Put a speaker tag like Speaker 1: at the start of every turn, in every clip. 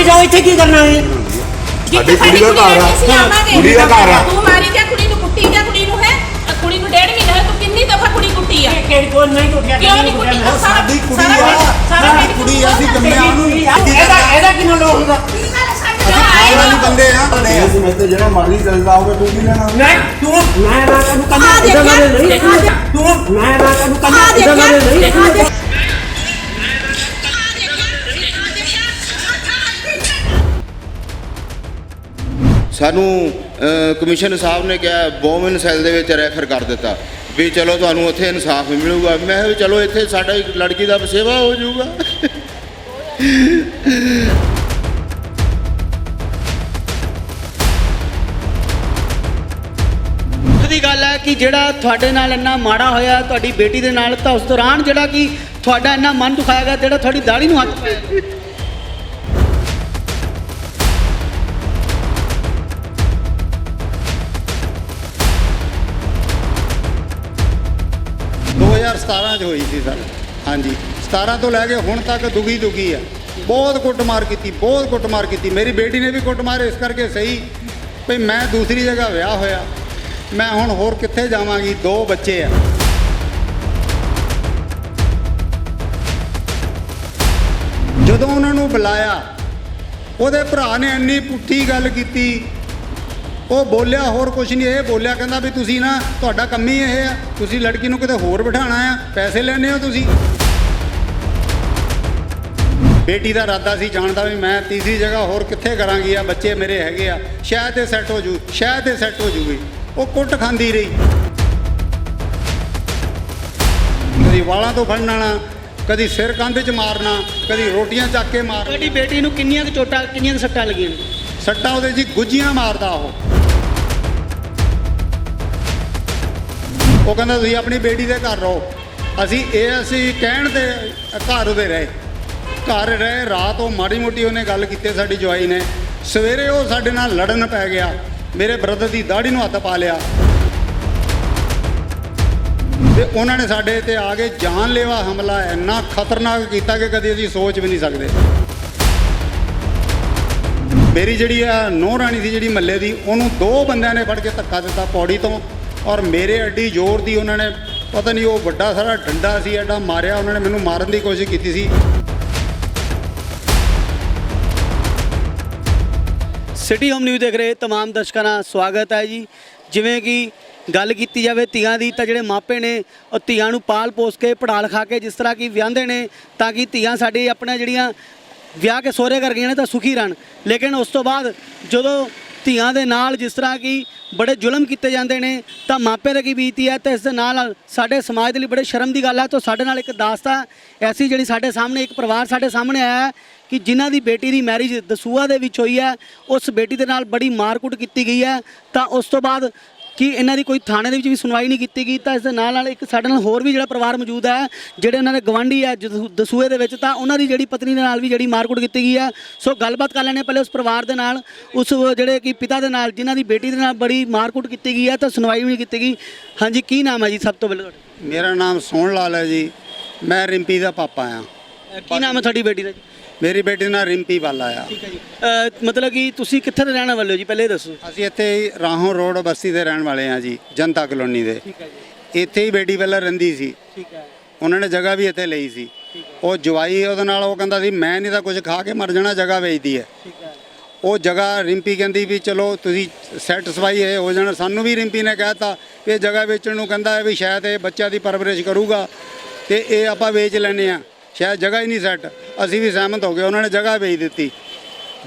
Speaker 1: ਜਾਓ, ਇੱਥੇ ਕੀ ਕਰਨਾ ਹੈ?
Speaker 2: ਸਾਡੀ ਕੁੜੀ ਦਾ ਘਰ ਆ, ਕੁੜੀ ਦਾ ਘਰ ਆ।
Speaker 3: ਤੂੰ ਮਾਰੀ ਗਿਆ ਕੁੜੀ ਨੂੰ, ਕੁੱਟੀ ਗਿਆ ਕੁੜੀ ਨੂੰ, ਹੈ ਕੁੜੀ ਨੂੰ 1.5 ਮਹੀਨਾ ਤੂੰ ਕਿੰਨੀ ਦਫਾ ਕੁੜੀ ਕੁੱਟੀ ਆ?
Speaker 1: ਕਿਹੜੀ ਕੋਲ ਨਹੀਂ ਕੁੱਟਿਆ?
Speaker 3: ਕਿਉਂ ਨਹੀਂ ਕੁੱਟੀ?
Speaker 2: ਸਾਡੀ ਕੁੜੀ ਆ, ਕੁੜੀ ਆ, ਅਸੀਂ ਜੰਮਿਆ ਉਹਨੂੰ।
Speaker 1: ਇਹਦਾ ਕਿੰਨਾ ਲੋਕ ਹੁੰਦਾ?
Speaker 2: ਆਏ ਵਾਲੀ ਬੰਦੇ ਆ ਇਸ ਵਿੱਚ ਤੇ ਜਿਹੜਾ ਮਰਜ਼ੀ ਚੱਲਦਾ ਹੋਵੇ ਤੂੰ ਕੀ ਲੈਣਾ?
Speaker 1: ਮੈਂ ਤੈਨੂੰ ਕੰਨਾ ਇਦਾਂ ਮਾਰੇ ਨਹੀਂ। ਮੈਂ ਤੈਨੂੰ ਕੰਨਾ ਇਦਾਂ ਮਾਰੇ ਨਹੀਂ।
Speaker 4: ਸਾਨੂੰ ਕਮਿਸ਼ਨ ਸਾਹਿਬ ਨੇ ਕਿਹਾ ਵੋਮਨ ਸੈੱਲ ਦੇ ਵਿੱਚ ਰੈਫਰ ਕਰ ਦਿੱਤਾ ਵੀ ਚਲੋ ਤੁਹਾਨੂੰ ਉੱਥੇ ਇਨਸਾਫ ਮਿਲੂਗਾ। ਮੈਂ ਕਿਹਾ ਵੀ ਚਲੋ ਇੱਥੇ ਸਾਡਾ ਇੱਕ ਲੜਕੀ ਦਾ ਸੇਵਾ ਹੋ ਜਾਊਗਾ।
Speaker 5: ਦੀ ਗੱਲ ਹੈ ਕਿ ਜਿਹੜਾ ਤੁਹਾਡੇ ਨਾਲ ਇੰਨਾ ਮਾੜਾ ਹੋਇਆ ਤੁਹਾਡੀ ਬੇਟੀ ਦੇ ਨਾਲ, ਤਾਂ ਉਸ ਦੌਰਾਨ ਜਿਹੜਾ ਕਿ ਤੁਹਾਡਾ ਇੰਨਾ ਮਨ ਦੁਖਾਇਆ ਗਿਆ, ਜਿਹੜਾ ਤੁਹਾਡੀ ਦਾੜੀ ਨੂੰ ਹੱਥ ਪਾਇਆ ਗਿਆ।
Speaker 2: ਚ ਹੋਈ ਸੀ ਸਰ। ਹਾਂਜੀ 17 ਤੋਂ ਲੈ ਕੇ ਹੁਣ ਤੱਕ ਦੁਖੀ ਆ। ਬਹੁਤ ਕੁੱਟਮਾਰ ਕੀਤੀ, ਬਹੁਤ ਕੁੱਟਮਾਰ ਕੀਤੀ। ਮੇਰੀ ਬੇਟੀ ਨੇ ਵੀ ਕੁੱਟਮਾਰ ਇਸ ਕਰਕੇ ਸਹੀ ਵੀ ਮੈਂ ਦੂਸਰੀ ਜਗ੍ਹਾ ਵਿਆਹ ਹੋਇਆ, ਮੈਂ ਹੁਣ ਹੋਰ ਕਿੱਥੇ ਜਾਵਾਂਗੀ, 2 ਬੱਚੇ ਆ। ਜਦੋਂ ਉਹਨਾਂ ਨੂੰ ਬੁਲਾਇਆ ਉਹਦੇ ਭਰਾ ਨੇ ਇੰਨੀ ਪੁੱਠੀ ਗੱਲ ਕੀਤੀ। ਉਹ ਬੋਲਿਆ ਹੋਰ ਕੁਝ ਨਹੀਂ, ਇਹ ਬੋਲਿਆ ਕਹਿੰਦਾ ਵੀ ਤੁਸੀਂ ਨਾ ਤੁਹਾਡਾ ਕੰਮ ਹੀ ਇਹ ਆ, ਤੁਸੀਂ ਲੜਕੀ ਨੂੰ ਕਿਤੇ ਹੋਰ ਬਿਠਾਉਣਾ ਆ, ਪੈਸੇ ਲੈਣੇ ਹੋ ਤੁਸੀਂ। ਬੇਟੀ ਦਾ ਇਰਾਦਾ ਸੀ ਜਾਣ ਦਾ ਵੀ ਮੈਂ ਤੀਸਰੀ ਜਗ੍ਹਾ ਹੋਰ ਕਿੱਥੇ ਕਰਾਂਗੀ, ਆ ਬੱਚੇ ਮੇਰੇ ਹੈਗੇ ਆ, ਸ਼ਾਇਦ ਇਹ ਸੈੱਟ ਹੋ ਜੂ, ਸ਼ਾਇਦ ਇਹ ਸੈੱਟ ਹੋ ਜੂਗੀ। ਉਹ ਕੁੱਟ ਖਾਂਦੀ ਰਹੀ, ਕਦੀ ਵਾਲਾਂ ਤੋਂ ਫੜਨਾ, ਕਦੀ ਸਿਰ ਕੰਧ 'ਚ ਮਾਰਨਾ, ਕਦੀ ਰੋਟੀਆਂ ਚੱਕ ਕੇ ਮਾਰਨਾ।
Speaker 5: ਤੁਹਾਡੀ ਬੇਟੀ ਨੂੰ ਕਿੰਨੀਆਂ ਕੁ ਚੋਟਾਂ, ਕਿੰਨੀਆਂ ਕੁ ਸੱਟਾਂ ਲੱਗੀਆਂ ਨੇ?
Speaker 2: ਸੱਟਾਂ ਉਹਦੇ ਜੀ ਗੁੱਜੀਆਂ ਮਾਰਦਾ। ਉਹ ਕਹਿੰਦਾ ਤੁਸੀਂ ਆਪਣੀ ਬੇਟੀ ਦੇ ਘਰ ਰਹੋ। ਅਸੀਂ ਕਹਿਣ ਤੇ ਘਰ ਉਹਦੇ ਰਹੇ। ਰਾਤ ਉਹ ਮਾੜੀ ਮੋਟੀ ਉਹਨੇ ਗੱਲ ਕੀਤੀ ਸਾਡੀ ਜਵਾਈ ਨੇ। ਸਵੇਰੇ ਉਹ ਸਾਡੇ ਨਾਲ ਲੜਨ ਪੈ ਗਿਆ, ਮੇਰੇ ਬ੍ਰਦਰ ਦੀ ਦਾੜੀ ਨੂੰ ਹੱਥ ਪਾ ਲਿਆ ਤੇ ਉਹਨਾਂ ਨੇ ਸਾਡੇ ਤੇ ਆ ਕੇ ਜਾਨਲੇਵਾ ਹਮਲਾ ਇੰਨਾ ਖਤਰਨਾਕ ਕੀਤਾ ਕਿ ਕਦੇ ਅਸੀਂ ਸੋਚ ਵੀ ਨਹੀਂ ਸਕਦੇ। ਮੇਰੀ ਜਿਹੜੀ ਆ ਨੂੰਹ ਰਾਣੀ ਸੀ ਜਿਹੜੀ ਮੱਲੇ ਦੀ, ਉਹਨੂੰ 2 ਬੰਦਿਆਂ ਨੇ ਫੜ ਕੇ ਧੱਕਾ ਦਿੱਤਾ ਪੌੜੀ ਤੋਂ, ਔਰ ਮੇਰੇ ਐਡੀ ਜ਼ੋਰ ਦੀ ਉਹਨਾਂ ਨੇ ਪਤਾ ਨਹੀਂ ਉਹ ਵੱਡਾ ਸਾਰਾ ਡੰਡਾ ਸੀ ਐਡਾ ਮਾਰਿਆ। ਉਹਨਾਂ ਨੇ ਮੈਨੂੰ ਮਾਰਨ ਦੀ ਕੋਸ਼ਿਸ਼ ਕੀਤੀ ਸੀ।
Speaker 5: ਸਿਟੀ ਹੋਮ ਨਿਊਜ਼ ਦੇਖ ਰਹੇ तमाम ਦਰਸ਼ਕਾਂ ਦਾ ਸਵਾਗਤ ਹੈ ਜੀ। ਜਿਵੇਂ ਕਿ ਗੱਲ ਕੀਤੀ ਜਾਵੇ ਧੀਆਂ ਦੀ, ਤਾਂ ਜਿਹੜੇ ਮਾਪੇ ਨੇ ਉਹ ਧੀਆਂ ਨੂੰ ਪਾਲ ਪੋਸ ਕੇ ਪੜ੍ਹਾ ਲਿਖਾ ਕੇ ਜਿਸ ਤਰ੍ਹਾਂ ਕਿ ਵਿਆਹੁੰਦੇ ਨੇ ਤਾਂ ਕਿ ਧੀਆਂ ਸਾਡੀ ਆਪਣਾ ਜਿਹੜੀਆਂ ਵਿਆਹ ਕੇ ਸਹੁਰੇ ਕਰ ਗਈਆਂ ਨੇ ਤਾਂ ਸੁਖੀ ਰਹਿਣ। ਲੇਕਿਨ ਉਸ ਤੋਂ ਬਾਅਦ ਜਦੋਂ ਧੀਆਂ ਦੇ ਨਾਲ ਜਿਸ ਤਰ੍ਹਾਂ ਕਿ ਬੜੇ ਜ਼ੁਲਮ ਕੀਤੇ ਜਾਂਦੇ ਨੇ ਤਾਂ ਮਾਪੇ ਦੀ ਕੀ ਬੀਤੀ ਹੈ, ਤਾਂ ਇਸ ਦੇ ਨਾਲ ਸਾਡੇ ਸਮਾਜ ਦੇ ਲਈ ਬੜੇ ਸ਼ਰਮ ਦੀ ਗੱਲ ਹੈ। ਤਾਂ ਸਾਡੇ ਨਾਲ ਇੱਕ ਦਾਸਤਾਨ ਐਸੀ ਜਿਹੜੀ ਸਾਡੇ ਸਾਹਮਣੇ ਇੱਕ ਪਰਿਵਾਰ ਸਾਡੇ ਸਾਹਮਣੇ ਆਇਆ ਕਿ ਜਿਨ੍ਹਾਂ ਦੀ ਬੇਟੀ ਦੀ ਮੈਰਿਜ ਦਸੂਹਾ ਦੇ ਵਿੱਚ ਹੋਈ ਹੈ। ਉਸ ਬੇਟੀ ਦੇ ਨਾਲ ਬੜੀ ਮਾਰਕੁੱਟ ਕੀਤੀ ਗਈ ਹੈ। ਤਾਂ ਉਸ ਤੋਂ ਬਾਅਦ ਕਿ ਇਹਨਾਂ ਦੀ ਕੋਈ ਥਾਣੇ ਦੇ ਵਿੱਚ ਵੀ ਸੁਣਵਾਈ ਨਹੀਂ ਕੀਤੀ ਗਈ। ਤਾਂ ਇਸ ਦੇ ਨਾਲ ਇੱਕ ਸਾਡੇ ਨਾਲ ਹੋਰ ਵੀ ਜਿਹੜਾ ਪਰਿਵਾਰ ਮੌਜੂਦ ਹੈ, ਜਿਹੜੇ ਉਹਨਾਂ ਦੇ ਗਵਾਂਢੀ ਹੈ ਦਸੂਹੇ ਦੇ ਵਿੱਚ, ਤਾਂ ਉਹਨਾਂ ਦੀ ਜਿਹੜੀ ਪਤਨੀ ਦੇ ਨਾਲ ਵੀ ਜਿਹੜੀ ਮਾਰਕੁੱਟ ਕੀਤੀ ਗਈ ਹੈ। ਸੋ ਗੱਲਬਾਤ ਕਰ ਲੈਣੇ ਪਹਿਲੇ ਉਸ ਪਰਿਵਾਰ ਦੇ ਨਾਲ, ਉਸ ਜਿਹੜੇ ਕਿ ਪਿਤਾ ਦੇ ਨਾਲ ਜਿਨ੍ਹਾਂ ਦੀ ਬੇਟੀ ਦੇ ਨਾਲ ਬੜੀ ਮਾਰਕੁੱਟ ਕੀਤੀ ਗਈ ਹੈ ਤਾਂ ਸੁਣਵਾਈ ਵੀ ਨਹੀਂ ਕੀਤੀ ਗਈ। ਹਾਂਜੀ, ਕੀ ਨਾਮ ਹੈ ਜੀ ਸਭ ਤੋਂ ਪਹਿਲਾਂ ਤੁਹਾਡਾ?
Speaker 2: ਮੇਰਾ ਨਾਮ ਸੋਹਣ ਲਾਲ ਹੈ ਜੀ, ਮੈਂ ਰਿੰਪੀ ਦਾ ਪਾਪਾ ਆ।
Speaker 5: ਕੀ ਨਾਮ ਹੈ ਤੁਹਾਡੀ ਬੇਟੀ ਦਾ ਜੀ?
Speaker 2: ਮੇਰੀ ਬੇਟੀ ਨਾਲ ਰਿੰਪੀ ਵਾਲਾ ਆ।
Speaker 5: ਠੀਕ ਹੈ ਜੀ। ਮਤਲਬ ਕਿ ਤੁਸੀਂ ਕਿੱਥੇ ਦੇ ਰਹਿਣ ਵਾਲੇ ਹੋ ਜੀ, ਪਹਿਲੇ ਦੱਸੋ।
Speaker 2: ਅਸੀਂ ਇੱਥੇ ਹੀ ਰਾਹੋਂ ਰੋਡ ਬਸਤੀ ਦੇ ਰਹਿਣ ਵਾਲੇ ਆ ਜੀ, ਜਨਤਾ ਕਲੋਨੀ ਦੇ।
Speaker 5: ਠੀਕ ਹੈ ਜੀ।
Speaker 2: ਇੱਥੇ ਹੀ ਬੇਟੀ ਪਹਿਲਾਂ ਰਹਿੰਦੀ ਸੀ।
Speaker 5: ਠੀਕ ਹੈ।
Speaker 2: ਉਹਨਾਂ ਨੇ ਜਗ੍ਹਾ ਵੀ ਇੱਥੇ ਲਈ ਸੀ। ਉਹ ਜਵਾਈ ਉਹਦੇ ਨਾਲ ਉਹ ਕਹਿੰਦਾ ਸੀ ਮੈਂ ਨਹੀਂ ਤਾਂ ਕੁਝ ਖਾ ਕੇ ਮਰ ਜਾਣਾ, ਜਗ੍ਹਾ ਵੇਚਦੀ ਹੈ।
Speaker 5: ਠੀਕ ਹੈ।
Speaker 2: ਉਹ ਜਗ੍ਹਾ ਰਿੰਪੀ ਕਹਿੰਦੀ ਵੀ ਚਲੋ ਤੁਸੀਂ ਸੈਟੀਸਫਾਈ ਇਹ ਹੋ ਜਾਣਾ। ਸਾਨੂੰ ਵੀ ਰਿੰਪੀ ਨੇ ਕਹਿਤਾ ਇਹ ਜਗ੍ਹਾ ਵੇਚਣ ਨੂੰ, ਕਹਿੰਦਾ ਵੀ ਸ਼ਾਇਦ ਇਹ ਬੱਚਿਆਂ ਦੀ ਪਰਵਰਿਸ਼ ਕਰੂਗਾ ਤੇ ਇਹ ਆਪਾਂ ਵੇਚ ਲੈਂਦੇ ਹਾਂ, ਸ਼ਾਇਦ ਜਗ੍ਹਾ ਹੀ ਨਹੀਂ ਸੈੱਟ। ਅਸੀਂ ਵੀ ਸਹਿਮਤ ਹੋ ਗਏ, ਉਹਨਾਂ ਨੇ ਜਗ੍ਹਾ ਵੇਚ ਦਿੱਤੀ।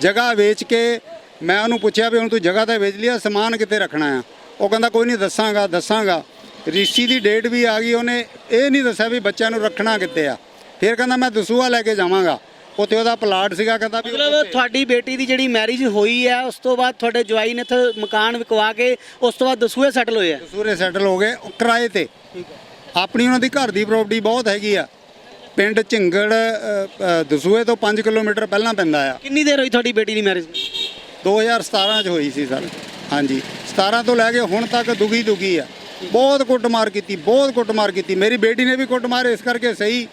Speaker 2: ਜਗ੍ਹਾ ਵੇਚ ਕੇ ਮੈਂ ਉਹਨੂੰ ਪੁੱਛਿਆ ਵੀ ਹੁਣ ਤੂੰ ਜਗ੍ਹਾ ਤਾਂ ਵੇਚ ਲਿਆ, ਸਮਾਨ ਕਿੱਥੇ ਰੱਖਣਾ ਆ? ਉਹ ਕਹਿੰਦਾ ਕੋਈ ਨਹੀਂ ਦੱਸਾਂਗਾ। ਰਿਸ਼ਤੇ ਦੀ ਡੇਟ ਵੀ ਆ ਗਈ, ਉਹਨੇ ਇਹ ਨਹੀਂ ਦੱਸਿਆ ਵੀ ਬੱਚਿਆਂ ਨੂੰ ਰੱਖਣਾ ਕਿੱਥੇ ਆ। ਫਿਰ ਕਹਿੰਦਾ ਮੈਂ ਦਸੂਹਾ ਲੈ ਕੇ ਜਾਵਾਂਗਾ, ਉੱਥੇ ਉਹਦਾ ਪਲਾਟ ਸੀਗਾ। ਕਹਿੰਦਾ ਵੀ
Speaker 5: ਮਤਲਬ ਤੁਹਾਡੀ ਬੇਟੀ ਦੀ ਜਿਹੜੀ ਮੈਰਿਜ ਹੋਈ ਹੈ ਉਸ ਤੋਂ ਬਾਅਦ ਤੁਹਾਡੇ ਜਵਾਈ ਨੇ ਇੱਥੇ ਮਕਾਨ ਵਿਕਵਾ ਕੇ ਉਸ ਤੋਂ ਬਾਅਦ ਦਸੂਹੇ ਸੈਟਲ ਹੋਏ ਆ?
Speaker 2: ਦਸੂਹੇ ਸੈਟਲ ਹੋ ਗਏ ਕਿਰਾਏ ਤੇ। ਆਪਣੀ ਉਹਨਾਂ ਦੀ ਘਰ ਦੀ ਪ੍ਰਾਪਰਟੀ ਬਹੁਤ ਹੈਗੀ ਆ, ਪਿੰਡ ਝਿੰਗੜ ਦਸੂਹੇ ਤੋਂ 5 ਕਿਲੋਮੀਟਰ ਪਹਿਲਾਂ ਪੈਂਦਾ ਆ।
Speaker 5: ਕਿੰਨੀ ਦੇਰ ਹੋਈ ਤੁਹਾਡੀ ਬੇਟੀ ਦੀ ਮੈਰਿਜ?
Speaker 2: 2017 ਚ ਹੋਈ ਸੀ ਸਰ। ਹਾਂਜੀ 17 ਤੋਂ ਲੈ ਕੇ ਹੁਣ ਤੱਕ ਦੁਖੀ ਆ। ਬਹੁਤ ਕੁੱਟਮਾਰ ਕੀਤੀ। ਮੇਰੀ ਬੇਟੀ ਨੇ ਵੀ ਕੁੱਟਮਾਰ ਇਸ ਕਰਕੇ ਸਹੀ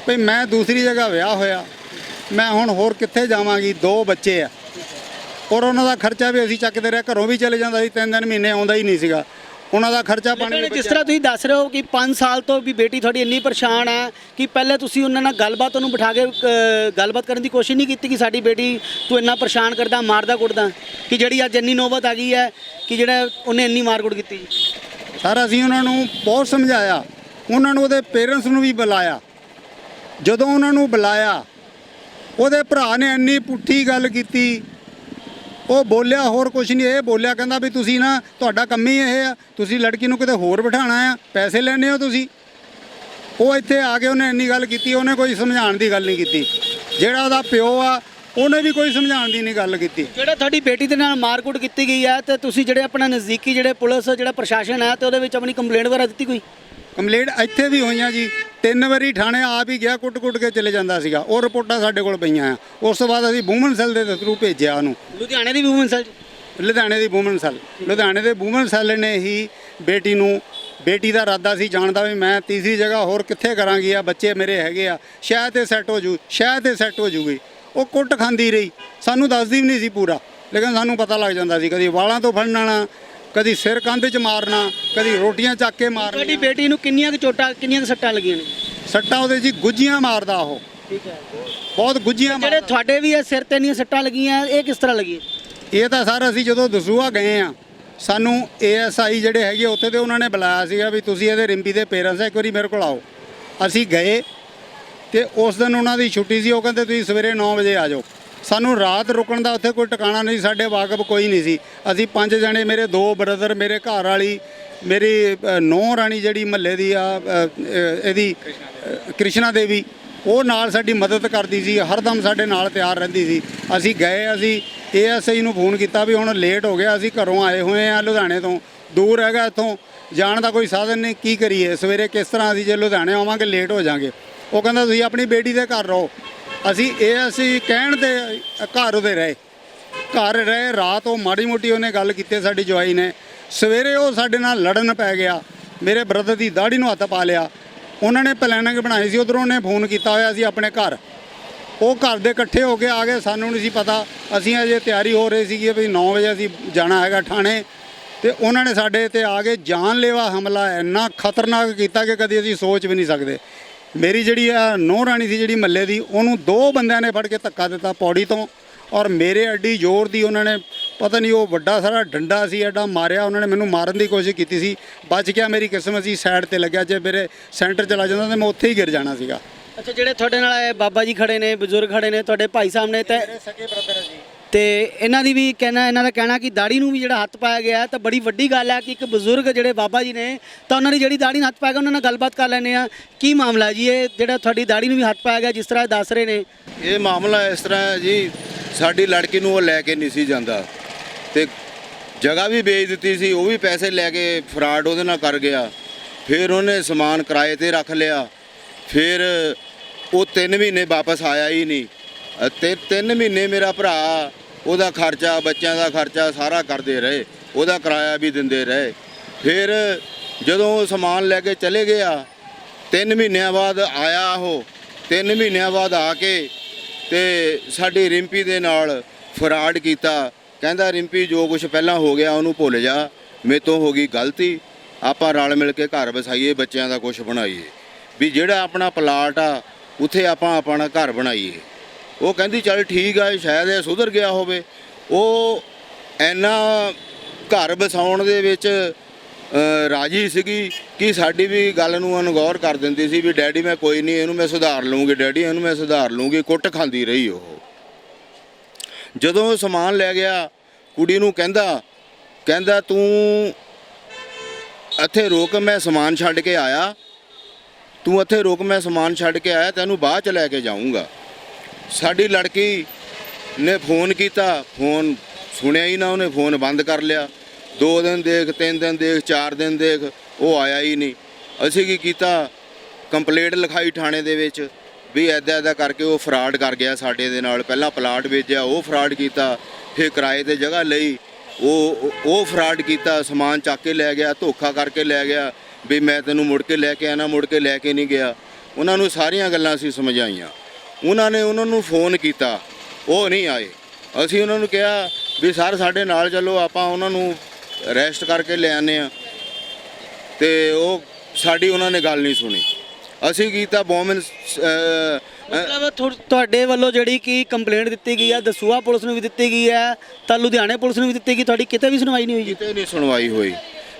Speaker 2: ਵੀ ਮੈਂ ਦੂਸਰੀ ਜਗ੍ਹਾ ਵਿਆਹ ਹੋਇਆ, ਮੈਂ ਹੁਣ ਹੋਰ ਕਿੱਥੇ ਜਾਵਾਂਗੀ, 2 ਬੱਚੇ ਆ ਔਰ ਉਹਨਾਂ ਦਾ ਖਰਚਾ ਵੀ ਅਸੀਂ ਚੱਕਦੇ ਰਹੇ, ਘਰੋਂ ਵੀ ਚਲੇ ਜਾਂਦਾ ਸੀ, 3 ਮਹੀਨੇ ਆਉਂਦਾ ਹੀ ਨਹੀਂ ਸੀਗਾ, ਉਹਨਾਂ ਦਾ ਖਰਚਾ ਪਾਣੀ
Speaker 5: ਲੇਕਿਨ ਜਿਸ ਤਰ੍ਹਾਂ ਤੁਸੀਂ ਦੱਸ ਰਹੇ ਹੋ ਕਿ 5 ਸਾਲ ਤੋਂ ਵੀ ਬੇਟੀ ਤੁਹਾਡੀ ਇੰਨੀ ਪਰੇਸ਼ਾਨ ਹੈ ਕਿ ਪਹਿਲੇ ਤੁਸੀਂ ਉਹਨਾਂ ਨਾਲ ਗੱਲਬਾਤ ਉਹਨੂੰ ਬਿਠਾ ਕੇ ਗੱਲਬਾਤ ਕਰਨ ਦੀ ਕੋਸ਼ਿਸ਼ ਨਹੀਂ ਕੀਤੀ ਕਿ ਸਾਡੀ ਬੇਟੀ ਤੂੰ ਇੰਨਾ ਪਰੇਸ਼ਾਨ ਕਰਦਾ, ਮਾਰਦਾ ਕੁੱਟਦਾ, ਕਿ ਜਿਹੜੀ ਅੱਜ ਇੰਨੀ ਨੌਬਤ ਆ ਗਈ ਹੈ ਕਿ ਜਿਹੜਾ ਉਹਨੇ ਇੰਨੀ ਮਾਰਕੁੱਟ ਕੀਤੀ?
Speaker 2: ਸਰ ਅਸੀਂ ਉਹਨਾਂ ਨੂੰ ਬਹੁਤ ਸਮਝਾਇਆ, ਉਹਨਾਂ ਨੂੰ ਉਹਦੇ ਪੇਰੈਂਟਸ ਨੂੰ ਵੀ ਬੁਲਾਇਆ। ਜਦੋਂ ਉਹਨਾਂ ਨੂੰ ਬੁਲਾਇਆ ਉਹਦੇ ਭਰਾ ਨੇ ਇੰਨੀ ਪੁੱਠੀ ਗੱਲ ਕੀਤੀ, ਉਹ ਬੋਲਿਆ ਹੋਰ ਕੁਝ ਨਹੀਂ, ਇਹ ਬੋਲਿਆ ਕਹਿੰਦਾ ਵੀ ਤੁਸੀਂ ਨਾ, ਤੁਹਾਡਾ ਕੰਮ ਹੀ ਇਹ ਆ, ਤੁਸੀਂ ਲੜਕੀ ਨੂੰ ਕਿਤੇ ਹੋਰ ਬਿਠਾਉਣਾ ਆ, ਪੈਸੇ ਲੈਣੇ ਹੋ ਤੁਸੀਂ। ਉਹ ਇੱਥੇ ਆ ਕੇ ਉਹਨੇ ਇੰਨੀ ਗੱਲ ਕੀਤੀ, ਉਹਨੇ ਕੋਈ ਸਮਝਾਉਣ ਦੀ ਗੱਲ ਨਹੀਂ ਕੀਤੀ। ਜਿਹੜਾ ਉਹਦਾ ਪਿਓ ਆ ਉਹਨੇ ਵੀ ਕੋਈ ਸਮਝਾਉਣ ਦੀ ਨਹੀਂ ਗੱਲ ਕੀਤੀ।
Speaker 5: ਜਿਹੜਾ ਤੁਹਾਡੀ ਬੇਟੀ ਦੇ ਨਾਲ ਮਾਰਕੁੱਟ ਕੀਤੀ ਗਈ ਹੈ ਤੇ ਤੁਸੀਂ ਜਿਹੜੇ ਆਪਣਾ ਨਜ਼ਦੀਕੀ ਜਿਹੜੇ ਪੁਲਿਸ ਜਿਹੜਾ ਪ੍ਰਸ਼ਾਸਨ ਹੈ ਤੇ ਉਹਦੇ ਵਿੱਚ ਆਪਣੀ ਕੰਪਲੇਂਟ ਵਗੈਰਾ ਦਿੱਤੀ ਕੋਈ?
Speaker 2: ਕੰਪਲੇਂਟ ਇੱਥੇ ਵੀ ਹੋਈਆਂ ਜੀ, 3 ਵਾਰੀ ਥਾਣੇ ਆਪ ਹੀ ਗਿਆ, ਕੁੱਟ ਕੇ ਚਲੇ ਜਾਂਦਾ ਸੀਗਾ, ਉਹ ਰਿਪੋਰਟਾਂ ਸਾਡੇ ਕੋਲ ਪਈਆਂ ਆ। ਉਸ ਤੋਂ ਬਾਅਦ ਅਸੀਂ ਵੂਮਨ ਸੈੱਲ ਦੇ ਥਰੂ ਭੇਜਿਆ ਉਹਨੂੰ,
Speaker 5: ਲੁਧਿਆਣੇ ਦੀ ਵੂਮਨ ਸੈੱਲ,
Speaker 2: ਲੁਧਿਆਣੇ ਦੀ ਵੂਮਨ ਸੈੱਲ, ਲੁਧਿਆਣੇ ਦੇ ਵੂਮਨ ਸੈੱਲ ਨੇ ਹੀ ਬੇਟੀ ਨੂੰ, ਬੇਟੀ ਦਾ ਇਰਾਦਾ ਸੀ ਜਾਣਦਾ ਵੀ ਮੈਂ ਤੀਸਰੀ ਜਗ੍ਹਾ ਹੋਰ ਕਿੱਥੇ ਕਰਾਂਗੀ, ਆ ਬੱਚੇ ਮੇਰੇ ਹੈਗੇ ਆ, ਸ਼ਾਇਦ ਤੇ ਸੈੱਟ ਹੋ ਜੂ, ਸ਼ਾਇਦ ਤੇ ਸੈੱਟ ਹੋ ਜੂਗੀ। ਉਹ ਕੁੱਟ ਖਾਂਦੀ ਰਹੀ, ਸਾਨੂੰ ਦੱਸਦੀ ਵੀ ਨਹੀਂ ਸੀ ਪੂਰਾ, ਲੇਕਿਨ ਸਾਨੂੰ ਪਤਾ ਲੱਗ ਜਾਂਦਾ ਸੀ, ਕਦੀ ਵਾਲਾਂ ਤੋਂ ਫੜਨਾ, ਕਦੀ ਸਿਰ ਕੰਧ 'ਚ ਮਾਰਨਾ, ਕਦੀ ਰੋਟੀਆਂ ਚੱਕ ਕੇ ਮਾਰਨਾ।
Speaker 5: ਤੁਹਾਡੀ ਬੇਟੀ ਨੂੰ ਕਿੰਨੀਆਂ ਕੁ ਚੋਟਾਂ, ਕਿੰਨੀਆਂ ਕੁ ਸੱਟਾਂ ਲੱਗੀਆਂ ਨੇ?
Speaker 2: ਸੱਟਾਂ ਉਹਦੇ ਜੀ ਗੁੱਜੀਆਂ ਮਾਰਦਾ, ਉਹ
Speaker 5: ਠੀਕ ਹੈ।
Speaker 2: ਬਹੁਤ ਗੁੱਜੀਆਂ
Speaker 5: ਜਿਹੜੇ
Speaker 2: ਮਾਰਦਾ।
Speaker 5: ਤੁਹਾਡੇ ਵੀ ਇਹ ਸਿਰ ਤੇ ਇੰਨੀਆਂ ਸੱਟਾਂ ਲੱਗੀਆਂ, ਇਹ ਕਿਸ ਤਰ੍ਹਾਂ ਲੱਗੀਆਂ?
Speaker 2: ਇਹ ਤਾਂ ਸਰ ਅਸੀਂ ਜਦੋਂ ਦਸੂਹਾ ਗਏ ਆ, ਸਾਨੂੰ ASI ਜਿਹੜੇ ਹੈਗੇ ਉੱਥੇ ਤੇ ਉਹਨਾਂ ਨੇ ਬੁਲਾਇਆ ਸੀਗਾ ਵੀ ਤੁਸੀਂ ਇਹਦੇ ਰਿੰਪੀ ਦੇ ਪੇਰੈਂਟਸ, ਇੱਕ ਵਾਰੀ ਮੇਰੇ ਕੋਲ ਆਓ। ਅਸੀਂ ਗਏ ਤੇ ਉਸ ਦਿਨ ਉਹਨਾਂ ਦੀ ਛੁੱਟੀ ਸੀ, ਉਹ ਕਹਿੰਦੇ ਤੁਸੀਂ ਸਵੇਰੇ 9 ਵਜੇ ਆ ਜਾਓ। ਸਾਨੂੰ ਰਾਤ ਰੁਕਣ ਦਾ ਉੱਥੇ ਕੋਈ ਟਿਕਾਣਾ ਨਹੀਂ, ਸਾਡੇ ਵਾਕਫ ਕੋਈ ਨਹੀਂ ਸੀ। ਅਸੀਂ 5 ਜਣੇ, ਮੇਰੇ 2 ਬ੍ਰਦਰ, ਮੇਰੇ ਘਰ ਵਾਲੀ, ਮੇਰੀ ਨੌਂ ਰਾਣੀ ਜਿਹੜੀ ਮਹੱਲੇ ਦੀ ਆ, ਇਹਦੀ ਕ੍ਰਿਸ਼ਨਾ ਦੇਵੀ, ਉਹ ਨਾਲ ਸਾਡੀ ਮਦਦ ਕਰਦੀ ਸੀ, ਹਰਦਮ ਸਾਡੇ ਨਾਲ ਤਿਆਰ ਰਹਿੰਦੀ ਸੀ। ਅਸੀਂ ਗਏ, ਅਸੀਂ ASI ਨੂੰ ਫੋਨ ਕੀਤਾ ਵੀ ਹੁਣ ਲੇਟ ਹੋ ਗਿਆ, ਅਸੀਂ ਘਰੋਂ ਆਏ ਹੋਏ ਆ, ਲੁਧਿਆਣੇ ਤੋਂ ਦੂਰ ਹੈਗਾ, ਇੱਥੋਂ ਜਾਣ ਦਾ ਕੋਈ ਸਾਧਨ ਨਹੀਂ, ਕੀ ਕਰੀਏ, ਸਵੇਰੇ ਕਿਸ ਤਰ੍ਹਾਂ ਅਸੀਂ ਜੇ ਲੁਧਿਆਣੇ ਆਵਾਂਗੇ ਲੇਟ ਹੋ ਜਾਾਂਗੇ। ਉਹ ਕਹਿੰਦਾ ਤੁਸੀਂ ਆਪਣੀ ਬੇਟੀ ਦੇ ਘਰ ਰਹੋ। ਅਸੀਂ ASI ਕਹਿਣ ਦੇ ਘਰ ਉਹਦੇ ਰਹੇ, ਘਰ ਰਹੇ ਰਾਤ। ਉਹ ਮਾੜੀ ਮੋਟੀ ਉਹਨੇ ਗੱਲ ਕੀਤੀ ਸਾਡੀ ਜਵਾਈ ਨੇ, ਸਵੇਰੇ ਉਹ ਸਾਡੇ ਨਾਲ ਲੜਨ ਪੈ ਗਿਆ, ਮੇਰੇ ਬ੍ਰਦਰ ਦੀ ਦਾੜੀ ਨੂੰ ਹੱਥ ਪਾ ਲਿਆ। ਉਹਨਾਂ ਨੇ ਪਲੈਨਿੰਗ ਬਣਾਈ ਸੀ, ਉੱਧਰੋਂ ਉਹਨੇ ਫੋਨ ਕੀਤਾ ਹੋਇਆ ਸੀ ਆਪਣੇ ਘਰ, ਉਹ ਘਰ ਦੇ ਇਕੱਠੇ ਹੋ ਕੇ ਆ ਗਏ, ਸਾਨੂੰ ਨਹੀਂ ਸੀ ਪਤਾ। ਅਸੀਂ ਅਜੇ ਤਿਆਰੀ ਹੋ ਰਹੀ ਸੀਗੀ ਵੀ 9 ਵਜੇ ਅਸੀਂ ਜਾਣਾ ਹੈਗਾ ਥਾਣੇ, ਤੇ ਉਹਨਾਂ ਨੇ ਸਾਡੇ ਤੇ ਆ ਕੇ ਜਾਨਲੇਵਾ ਹਮਲਾ ਇੰਨਾ ਖਤਰਨਾਕ ਕੀਤਾ ਕਿ ਕਦੀ ਅਸੀਂ ਸੋਚ ਵੀ ਨਹੀਂ ਸਕਦੇ। ਮੇਰੀ ਜਿਹੜੀ ਆ ਨੌਂ ਰਾਣੀ ਸੀ ਜਿਹੜੀ ਮਹੱਲੇ ਦੀ, ਉਹਨੂੰ 2 ਬੰਦਿਆਂ ਨੇ ਫੜ ਕੇ ਧੱਕਾ ਦਿੱਤਾ ਪੌੜੀ ਤੋਂ, ਔਰ ਮੇਰੇ ਐਡੀ ਜ਼ੋਰ ਦੀ ਉਹਨਾਂ ਨੇ, ਪਤਾ ਨਹੀਂ ਉਹ ਵੱਡਾ ਸਾਰਾ ਡੰਡਾ ਸੀ ਐਡਾ ਮਾਰਿਆ, ਉਹਨਾਂ ਨੇ ਮੈਨੂੰ ਮਾਰਨ ਦੀ ਕੋਸ਼ਿਸ਼ ਕੀਤੀ ਸੀ। ਬਚ ਗਿਆ, ਮੇਰੀ ਕਿਸਮਤ ਸੀ ਸਾਈਡ ਤੇ ਲੱਗਿਆ, ਜੇ ਮੇਰੇ ਸੈਂਟਰ ਚਲਾ ਜਾਂਦਾ ਤਾਂ ਮੈਂ ਉੱਥੇ ਹੀ ਗਿਰ ਜਾਣਾ ਸੀਗਾ।
Speaker 5: ਅੱਛਾ, ਜਿਹੜੇ ਤੁਹਾਡੇ ਨਾਲ ਇਹ ਬਾਬਾ ਜੀ ਖੜੇ ਨੇ, ਬਜ਼ੁਰਗ ਖੜੇ ਨੇ, ਤੁਹਾਡੇ ਭਾਈ ਸਾਹਿਬ ਨੇ, ਤੇ
Speaker 2: ਸਕੇ ਬ੍ਰਦਰ ਹੈ ਜੀ,
Speaker 5: ਤੇ ਇਹਨਾਂ ਦੀ ਵੀ ਇਹਨਾਂ ਦਾ ਕਹਿਣਾ ਕਿ ਦਾੜੀ ਨੂੰ ਵੀ ਜਿਹੜਾ ਹੱਥ ਪਾਇਆ ਗਿਆ ਤਾਂ ਬੜੀ ਵੱਡੀ ਗੱਲ ਹੈ ਕਿ ਇੱਕ ਬਜ਼ੁਰਗ ਜਿਹੜੇ ਬਾਬਾ ਜੀ ਨੇ ਤਾਂ ਉਹਨਾਂ ਦੀ ਜਿਹੜੀ ਦਾੜੀ ਨੂੰ ਹੱਥ ਪਾਇਆ ਗਿਆ, ਉਹਨਾਂ ਨਾਲ ਗੱਲਬਾਤ ਕਰ ਲੈਂਦੇ ਆ। ਕੀ ਮਾਮਲਾ ਜੀ ਇਹ ਜਿਹੜਾ ਤੁਹਾਡੀ ਦਾੜੀ ਨੂੰ ਵੀ ਹੱਥ ਪਾਇਆ ਗਿਆ ਜਿਸ ਤਰ੍ਹਾਂ ਦੱਸ ਰਹੇ ਨੇ?
Speaker 4: ਇਹ ਮਾਮਲਾ ਇਸ ਤਰ੍ਹਾਂ ਹੈ ਜੀ, ਸਾਡੀ ਲੜਕੀ ਨੂੰ ਉਹ ਲੈ ਕੇ ਨਹੀਂ ਸੀ ਜਾਂਦਾ ਤੇ ਜਗ੍ਹਾ ਵੀ ਵੇਚ ਦਿੱਤੀ ਸੀ, ਉਹ ਵੀ ਪੈਸੇ ਲੈ ਕੇ ਫਰਾਡ ਉਹਦੇ ਨਾਲ ਕਰ ਗਿਆ। ਫਿਰ ਉਹਨੇ ਸਮਾਨ ਕਿਰਾਏ ਤੇ ਰੱਖ ਲਿਆ, ਫਿਰ ਉਹ 3 ਮਹੀਨੇ ਵਾਪਸ ਆਇਆ ਹੀ ਨਹੀਂ। ਤੇ 3 ਮਹੀਨੇ ਮੇਰਾ ਭਰਾ ਉਹਦਾ ਖਰਚਾ, ਬੱਚਿਆਂ ਦਾ ਖਰਚਾ ਸਾਰਾ ਕਰਦੇ ਰਹੇ, ਉਹਦਾ ਕਿਰਾਇਆ ਵੀ ਦਿੰਦੇ ਰਹੇ। ਫਿਰ ਜਦੋਂ ਉਹ ਸਮਾਨ ਲੈ ਕੇ ਚਲੇ ਗਿਆ, 3 ਮਹੀਨਿਆਂ ਬਾਅਦ ਆਇਆ ਉਹ, 3 ਮਹੀਨਿਆਂ ਬਾਅਦ ਆ ਕੇ ਤੇ ਸਾਡੀ ਰਿੰਪੀ ਦੇ ਨਾਲ ਫਰਾਡ ਕੀਤਾ। ਕਹਿੰਦਾ ਰਿੰਪੀ ਜੋ ਕੁਝ ਪਹਿਲਾਂ ਹੋ ਗਿਆ ਉਹਨੂੰ ਭੁੱਲ ਜਾ, ਮੇਰੇ ਤੋਂ ਹੋ ਗਈ ਗਲਤੀ, ਆਪਾਂ ਰਲ ਮਿਲ ਕੇ ਘਰ ਵਸਾਈਏ, ਬੱਚਿਆਂ ਦਾ ਕੁਝ ਬਣਾਈਏ, ਵੀ ਜਿਹੜਾ ਆਪਣਾ ਪਲਾਟ ਆ ਉੱਥੇ ਆਪਾਂ ਆਪਣਾ ਘਰ ਬਣਾਈਏ। ਉਹ ਕਹਿੰਦੀ ਚੱਲ ਠੀਕ ਆ, ਸ਼ਾਇਦ ਇਹ ਸੁਧਰ ਗਿਆ ਹੋਵੇ। ਉਹ ਇੰਨਾ ਘਰ ਵਸਾਉਣ ਦੇ ਵਿੱਚ ਰਾਜੀ ਸੀਗੀ ਕਿ ਸਾਡੀ ਵੀ ਗੱਲ ਨੂੰ ਅਨਗੌਰ ਕਰ ਦਿੰਦੀ ਸੀ ਵੀ ਡੈਡੀ ਮੈਂ ਕੋਈ ਨਹੀਂ, ਇਹਨੂੰ ਮੈਂ ਸੁਧਾਰ ਲੂੰਗੀ, ਡੈਡੀ ਇਹਨੂੰ ਮੈਂ ਸੁਧਾਰ ਲੂੰਗੀ। ਕੁੱਟ ਖਾਂਦੀ ਰਹੀ ਉਹ। ਜਦੋਂ ਉਹ ਸਮਾਨ ਲੈ ਗਿਆ, ਕੁੜੀ ਨੂੰ ਕਹਿੰਦਾ ਤੂੰ ਇੱਥੇ ਰੁਕ, ਮੈਂ ਸਮਾਨ ਛੱਡ ਕੇ ਆਇਆ, ਤੂੰ ਇੱਥੇ ਰੁਕ, ਮੈਂ ਸਮਾਨ ਛੱਡ ਕੇ ਆਇਆ, ਤੈਨੂੰ ਬਾਅਦ 'ਚ ਲੈ ਕੇ ਜਾਊਂਗਾ। ਸਾਡੀ ਲੜਕੀ ਨੇ ਫੋਨ ਕੀਤਾ, ਫੋਨ ਸੁਣਿਆ ਹੀ ਨਾ, ਉਹਨੇ ਫੋਨ ਬੰਦ ਕਰ ਲਿਆ। 2 ਦਿਨ ਦੇਖ, 3 ਦਿਨ ਦੇਖ, 4 ਦਿਨ ਦੇਖ, ਉਹ ਆਇਆ ਹੀ ਨਹੀਂ। ਅਸੀਂ ਕੀ ਕੀਤਾ, ਕੰਪਲੇਂਟ ਲਿਖਾਈ ਥਾਣੇ ਦੇ ਵਿੱਚ ਵੀ ਇੱਦਾਂ ਕਰਕੇ ਉਹ ਫਰਾਡ ਕਰ ਗਿਆ ਸਾਡੇ ਦੇ ਨਾਲ। ਪਹਿਲਾਂ ਪਲਾਟ ਵੇਚਿਆ, ਉਹ ਫਰਾਡ ਕੀਤਾ, ਫਿਰ ਕਿਰਾਏ ਤੇ ਜਗ੍ਹਾ ਲਈ, ਉਹ ਫਰਾਡ ਕੀਤਾ, ਸਮਾਨ ਚੱਕ ਕੇ ਲੈ ਗਿਆ, ਧੋਖਾ ਕਰਕੇ ਲੈ ਗਿਆ ਵੀ ਮੈਂ ਤੈਨੂੰ ਮੁੜ ਕੇ ਲੈ ਕੇ ਆਣਾ, ਮੁੜ ਕੇ ਲੈ ਕੇ ਨਹੀਂ ਗਿਆ। ਉਹਨਾਂ ਨੂੰ ਸਾਰੀਆਂ ਗੱਲਾਂ ਅਸੀਂ ਸਮਝਾਈਆਂ। ਉਹਨਾਂ ਨੇ ਉਹਨਾਂ ਨੂੰ ਫੋਨ ਕੀਤਾ, ਉਹ ਨਹੀਂ ਆਏ। ਅਸੀਂ ਉਹਨਾਂ ਨੂੰ ਕਿਹਾ ਵੀ ਸਰ ਸਾਡੇ ਨਾਲ ਚੱਲੋ, ਆਪਾਂ ਉਹਨਾਂ ਨੂੰ ਅਰੈਸਟ ਕਰਕੇ ਲੈ ਆਉਂਦੇ ਹਾਂ, ਤੇ ਉਹ ਸਾਡੀ ਉਹਨਾਂ ਨੇ ਗੱਲ ਨਹੀਂ ਸੁਣੀ। ਅਸੀਂ ਕੀਤਾ ਵੂਮਨ
Speaker 5: ਮਤਲਬ ਤੁਹਾਡੇ ਵੱਲੋਂ ਜਿਹੜੀ ਕਿ ਕੰਪਲੇਂਟ ਦਿੱਤੀ ਗਈ ਹੈ ਦਸੂਹਾ ਪੁਲਿਸ ਨੂੰ ਵੀ ਦਿੱਤੀ ਗਈ ਹੈ ਤਾਂ ਲੁਧਿਆਣੇ ਪੁਲਿਸ ਨੂੰ ਵੀ ਦਿੱਤੀ ਗਈ, ਤੁਹਾਡੀ ਕਿਤੇ ਵੀ ਸੁਣਵਾਈ ਨਹੀਂ ਹੋਈ ਜੀ?
Speaker 4: ਕਿਤੇ ਨਹੀਂ ਸੁਣਵਾਈ ਹੋਈ।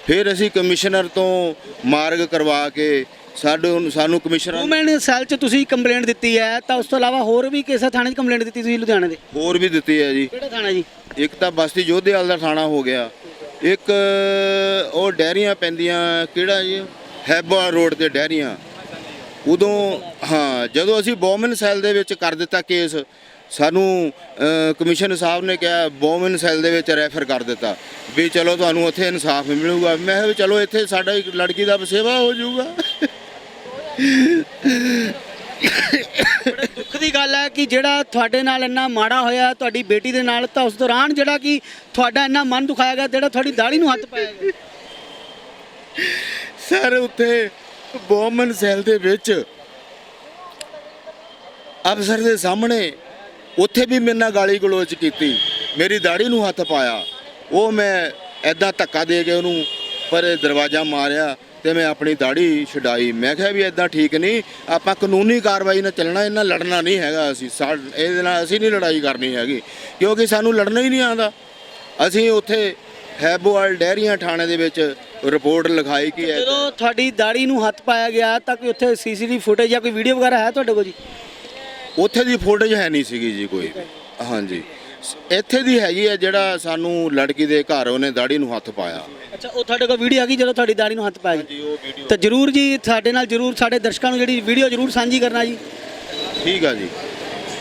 Speaker 4: ਫਿਰ ਅਸੀਂ ਕਮਿਸ਼ਨਰ ਤੋਂ ਮਾਰਗ ਕਰਵਾ ਕੇ ਸਾਨੂੰ ਕਮਿਸ਼ਨਰ
Speaker 5: ਵੂਮਨ ਸੈੱਲ 'ਚ ਤੁਸੀਂ ਕੰਪਲੇਂਟ ਦਿੱਤੀ ਹੈ ਤਾਂ ਉਸ ਤੋਂ ਇਲਾਵਾ ਹੋਰ ਵੀ ਕਿਸੇ ਥਾਣੇ 'ਚ ਕੰਪਲੇਂਟ ਦਿੱਤੀ ਤੁਸੀਂ ਲੁਧਿਆਣੇ ਦੇ?
Speaker 4: ਹੋਰ ਵੀ ਦਿੱਤੀ ਹੈ ਜੀ।
Speaker 5: ਕਿਹੜਾ ਥਾਣਾ ਜੀ?
Speaker 4: ਇੱਕ ਤਾਂ ਬਸਤੀ ਜੋਧੇਵਾਲ ਦਾ ਥਾਣਾ ਹੋ ਗਿਆ, ਇੱਕ ਉਹ ਡੈਰੀਆਂ ਪੈਂਦੀਆਂ ਕਿਹੜਾ ਜੀ, ਹੈਬਾ ਰੋਡ ਤੇ ਡੈਰੀਆਂ। ਉਦੋਂ ਹਾਂ, ਜਦੋਂ ਅਸੀਂ ਵੂਮਨ ਸੈੱਲ ਦੇ ਵਿੱਚ ਕਰ ਦਿੱਤਾ ਕੇਸ, ਸਾਨੂੰ ਕਮਿਸ਼ਨ ਸਾਹਿਬ ਨੇ ਕਿਹਾ ਵੂਮਨ ਸੈੱਲ ਦੇ ਵਿੱਚ ਰੈਫਰ ਕਰ ਦਿੱਤਾ ਵੀ ਚਲੋ ਤੁਹਾਨੂੰ ਉੱਥੇ ਇਨਸਾਫ ਮਿਲੂਗਾ। ਮੈਂ ਕਿਹਾ ਵੀ ਚਲੋ ਇੱਥੇ ਸਾਡਾ ਇੱਕ ਲੜਕੀ ਦਾ ਵਸੇਵਾ ਹੋ ਜਾਊਗਾ।
Speaker 5: ਬੜੇ ਦੁੱਖ ਦੀ ਗੱਲ ਹੈ ਕਿ ਜਿਹੜਾ ਤੁਹਾਡੇ ਨਾਲ ਇੰਨਾ ਮਾੜਾ ਹੋਇਆ ਤੁਹਾਡੀ ਬੇਟੀ ਦੇ ਨਾਲ, ਤਾਂ ਉਸ ਦੌਰਾਨ ਜਿਹੜਾ ਕਿ ਤੁਹਾਡਾ ਇੰਨਾ ਮਨ ਦੁਖਾਇਆ ਗਿਆ, ਜਿਹੜਾ ਤੁਹਾਡੀ ਦਾੜੀ ਨੂੰ ਹੱਥ ਪਾਇਆ ਗਿਆ।
Speaker 4: ਸਰ ਉੱਥੇ ਵੂਮਨ ਸੈੱਲ ਦੇ ਵਿੱਚ ਅਫਸਰ ਦੇ ਸਾਹਮਣੇ ਉੱਥੇ ਵੀ ਮੇਰੇ ਨਾਲ ਗਾਲੀ ਗਲੋਚ ਕੀਤੀ, ਮੇਰੀ ਦਾੜੀ ਨੂੰ ਹੱਥ ਪਾਇਆ। ਉਹ ਮੈਂ ਐਦਾਂ ਧੱਕਾ ਦੇ ਕੇ ਉਹਨੂੰ ਪਰ ਦਰਵਾਜ਼ਾ ਮਾਰਿਆ ਤੇ ਮੈਂ ਆਪਣੀ ਦਾੜੀ ਛਡਾਈ। ਮੈਂ ਕਿਹਾ ਵੀ ਐਦਾਂ ਠੀਕ ਨਹੀਂ, ਆਪਾਂ ਕਾਨੂੰਨੀ ਕਾਰਵਾਈ ਨਾਲ ਚੱਲਣਾ, ਇਹਨਾਂ ਲੜਨਾ ਨਹੀਂ ਹੈਗਾ। ਅਸੀਂ ਇਹਦੇ ਨਾਲ ਅਸੀਂ ਨਹੀਂ ਲੜਾਈ ਕਰਨੀ ਹੈਗੀ, ਕਿਉਂਕਿ ਸਾਨੂੰ ਲੜਨਾ ਹੀ ਨਹੀਂ ਆਉਂਦਾ। ਅਸੀਂ ਉੱਥੇ ਹੈਬੋਵਾਲ ਡੈਰੀਆਂ ਥਾਣੇ ਦੇ ਵਿੱਚ ਰਿਪੋਰਟ ਲਿਖਾਈ ਕਿ
Speaker 5: ਜਦੋਂ ਤੁਹਾਡੀ ਦਾੜੀ ਨੂੰ ਹੱਥ ਪਾਇਆ ਗਿਆ ਤਾਂ ਕੋਈ ਉੱਥੇ ਸੀਸੀਟੀਵੀ ਫੁਟੇਜ ਜਾਂ ਕੋਈ ਵੀਡੀਓ ਵਗੈਰਾ ਹੈ ਤੁਹਾਡੇ ਕੋਲ ਜੀ?
Speaker 4: ਉੱਥੇ ਦੀ ਫੁਟੇਜ ਹੈ ਨਹੀਂ ਸੀਗੀ ਜੀ ਕੋਈ ਵੀ। ਹਾਂਜੀ, ਇੱਥੇ ਦੀ ਹੈਗੀ ਹੈ, ਜਿਹੜਾ ਸਾਨੂੰ ਲੜਕੀ ਦੇ ਘਰ ਉਹਨੇ ਦਾੜੀ ਨੂੰ ਹੱਥ ਪਾਇਆ।
Speaker 5: ਅੱਛਾ, ਉਹ ਤੁਹਾਡੇ ਕੋਲ ਵੀਡੀਓ ਹੈਗੀ ਜਦੋਂ ਤੁਹਾਡੀ ਦਾੜੀ ਨੂੰ ਹੱਥ ਪਾਇਆ ਜੀ?
Speaker 4: ਉਹ ਵੀਡੀਓ
Speaker 5: ਤਾਂ ਜ਼ਰੂਰ ਜੀ ਸਾਡੇ ਨਾਲ ਜ਼ਰੂਰ ਸਾਡੇ ਦਰਸ਼ਕਾਂ ਨੂੰ ਜਿਹੜੀ ਵੀਡੀਓ ਜ਼ਰੂਰ ਸਾਂਝੀ ਕਰਨਾ ਜੀ।
Speaker 4: ਠੀਕ ਆ ਜੀ।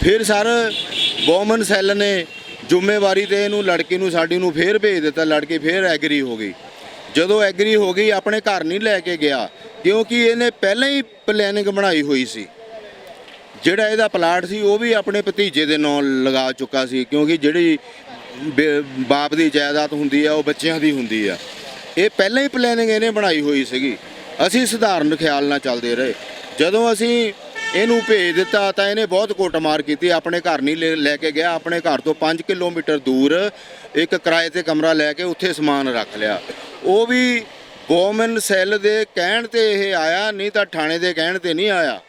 Speaker 4: ਫਿਰ ਸਰ ਵੂਮਨ ਸੈੱਲ ਨੇ ਜ਼ਿੰਮੇਵਾਰੀ ਤੇ ਇਹਨੂੰ ਲੜਕੀ ਨੂੰ ਸਾਡੀ ਨੂੰ ਫੇਰ ਭੇਜ ਦਿੱਤਾ। ਲੜਕੀ ਫੇਰ ਐਗਰੀ ਹੋ ਗਈ। ਜਦੋਂ ਐਗਰੀ ਹੋ ਗਈ ਆਪਣੇ ਘਰ ਨਹੀਂ ਲੈ ਕੇ ਗਿਆ, ਕਿਉਂਕਿ ਇਹਨੇ ਪਹਿਲਾਂ ਹੀ ਪਲੈਨਿੰਗ ਬਣਾਈ ਹੋਈ ਸੀ। ਜਿਹੜਾ ਇਹਦਾ ਪਲਾਟ ਸੀ ਉਹ ਵੀ ਆਪਣੇ ਭਤੀਜੇ ਦੇ ਨਾਂ ਲਗਾ ਚੁੱਕਾ ਸੀ, ਕਿਉਂਕਿ ਜਿਹੜੀ ਬਾਪ ਦੀ ਜਾਇਦਾਦ ਹੁੰਦੀ ਆ ਉਹ ਬੱਚਿਆਂ ਦੀ ਹੁੰਦੀ ਆ। ਇਹ ਪਹਿਲਾਂ ਹੀ ਪਲੈਨਿੰਗ ਇਹਨੇ ਬਣਾਈ ਹੋਈ ਸੀਗੀ। ਅਸੀਂ ਸਧਾਰਨ ਖਿਆਲ ਨਾਲ ਚੱਲਦੇ ਰਹੇ। ਜਦੋਂ ਅਸੀਂ ਇਹਨੂੰ ਭੇਜ ਦਿੱਤਾ ਤਾਂ ਇਹਨੇ ਬਹੁਤ ਕੁੱਟਮਾਰ ਕੀਤੀ। ਆਪਣੇ ਘਰ ਨਹੀਂ ਲੈ ਕੇ ਗਿਆ, ਆਪਣੇ ਘਰ ਤੋਂ 5 ਕਿਲੋਮੀਟਰ ਦੂਰ ਇੱਕ ਕਿਰਾਏ ਤੇ ਕਮਰਾ ਲੈ ਕੇ ਉੱਥੇ ਸਮਾਨ ਰੱਖ ਲਿਆ। ਉਹ ਵੀ ਵੂਮਨ ਸੈੱਲ ਦੇ ਕਹਿਣ ਤੇ ਇਹ ਆਇਆ, ਨਹੀਂ ਤਾਂ ਥਾਣੇ ਦੇ ਕਹਿਣ ਤੇ ਨਹੀਂ ਆਇਆ।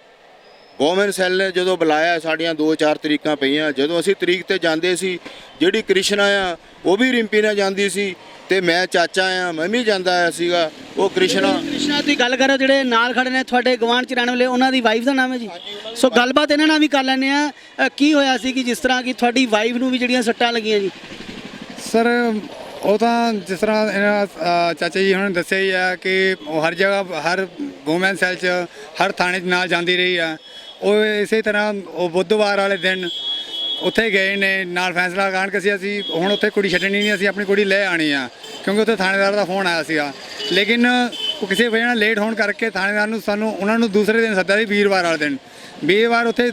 Speaker 4: ਵੂਮਨ ਸੈੱਲ ਨੇ ਜਦੋਂ ਬੁਲਾਇਆ, ਸਾਡੀਆਂ 2-4 ਤਰੀਕਾਂ ਪਈਆਂ। ਜਦੋਂ ਅਸੀਂ ਤਰੀਕ ਤੇ ਜਾਂਦੇ ਸੀ, ਜਿਹੜੀ ਕ੍ਰਿਸ਼ਨਾ ਆ ਉਹ ਵੀ ਰਿੰਪੀ ਨਾਲ ਜਾਂਦੀ ਸੀ, ਤੇ ਮੈਂ ਚਾਚਾ ਆ ਮੈਂ ਵੀ ਜਾਂਦਾ ਆ ਸੀਗਾ। ਉਹ ਕ੍ਰਿਸ਼ਨਾ
Speaker 5: ਦੀ ਗੱਲ ਕਰੋ, ਜਿਹੜੇ ਨਾਲ ਖੜੇ ਨੇ ਤੁਹਾਡੇ ਗਵਾਂਢ ਚ ਰਹਿਣ ਵਾਲੇ, ਉਹਨਾਂ ਦੀ ਵਾਈਫ ਦਾ ਨਾਮ ਹੈ ਜੀ? ਸੋ ਗੱਲਬਾਤ ਇਹਨਾਂ ਨਾਲ ਵੀ ਕਰ ਲੈਂਦੇ ਆ। ਕੀ ਹੋਇਆ ਸੀ ਕਿ ਜਿਸ ਤਰ੍ਹਾਂ ਕਿ ਤੁਹਾਡੀ ਵਾਈਫ ਨੂੰ ਵੀ ਜਿਹੜੀਆਂ ਸੱਟਾਂ ਲੱਗੀਆਂ ਜੀ?
Speaker 6: ਸਰ ਉਹ ਤਾਂ ਜਿਸ ਤਰ੍ਹਾਂ ਇਹਨਾਂ ਚਾਚਾ ਜੀ ਹੁਣ ਦੱਸਿਆ ਹੀ ਆ ਕਿ ਉਹ ਹਰ ਜਗ੍ਹਾ, ਹਰ ਵੂਮਨ ਸੈੱਲ 'ਚ, ਹਰ ਥਾਣੇ 'ਚ ਨਾਲ ਜਾਂਦੀ ਰਹੀ ਆ। ਉਹ ਇਸੇ ਤਰ੍ਹਾਂ ਉਹ ਬੁੱਧਵਾਰ ਵਾਲੇ ਦਿਨ ਉੱਥੇ ਗਏ ਨੇ ਨਾਲ ਫੈਸਲਾ ਕਰਨ ਕਿ ਅਸੀਂ ਹੁਣ ਉੱਥੇ ਕੁੜੀ ਛੱਡਣੀ ਨਹੀਂ, ਅਸੀਂ ਆਪਣੀ ਕੁੜੀ ਲੈ ਆਣੀ ਆ, ਕਿਉਂਕਿ ਉੱਥੇ ਥਾਣੇਦਾਰ ਦਾ ਫੋਨ ਆਇਆ ਸੀਗਾ। ਲੇਕਿਨ ਉਹ ਕਿਸੇ ਵਜ੍ਹਾ ਨਾਲ ਲੇਟ ਹੋਣ ਕਰਕੇ ਥਾਣੇਦਾਰ ਨੂੰ ਉਹਨਾਂ ਨੂੰ ਦੂਸਰੇ ਦਿਨ ਸੱਦਿਆ ਸੀ, ਵੀਰਵਾਰ ਵਾਲੇ ਦਿਨ। ਵੀਰਵਾਰ ਉੱਥੇ